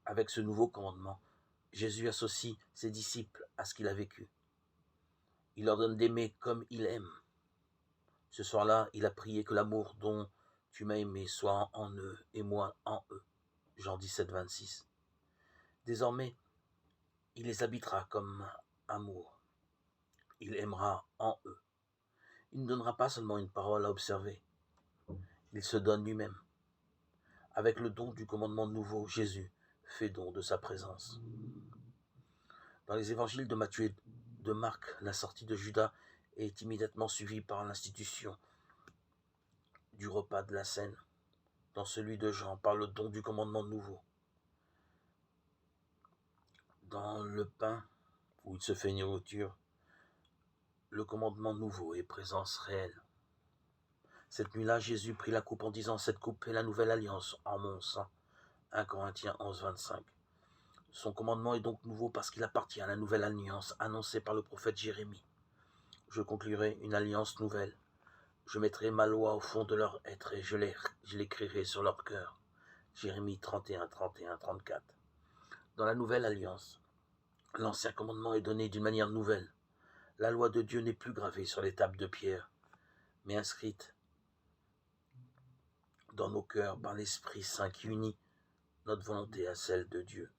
Avec ce nouveau commandement, Jésus associe ses disciples à ce qu'il a vécu. Il leur donne d'aimer comme il aime. Ce soir-là, il a prié que l'amour dont tu m'as aimé soit en eux et moi en eux. Jean 17, 26. Désormais, il les habitera comme amour. Il aimera en eux. Il ne donnera pas seulement une parole à observer. Il se donne lui-même. Avec le don du commandement nouveau, Jésus fait don de sa présence. Dans les évangiles de Matthieu et de Marc, la sortie de Judas est immédiatement suivie par l'institution du repas de la Cène. Dans celui de Jean, par le don du commandement nouveau. Dans le pain, où il se fait nourriture, le commandement nouveau est présence réelle. Cette nuit-là, Jésus prit la coupe en disant « Cette coupe est la nouvelle alliance en mon sang ». 1 Corinthiens 11, 25. Son commandement est donc nouveau parce qu'il appartient à la nouvelle alliance annoncée par le prophète Jérémie. Je conclurai une alliance nouvelle. Je mettrai ma loi au fond de leur être et je l'écrirai sur leur cœur. Jérémie 31, 31, 34. Dans la nouvelle alliance, l'ancien commandement est donné d'une manière nouvelle. La loi de Dieu n'est plus gravée sur les tables de pierre, mais inscrite dans nos cœurs par l'Esprit Saint qui unit notre volonté à celle de Dieu.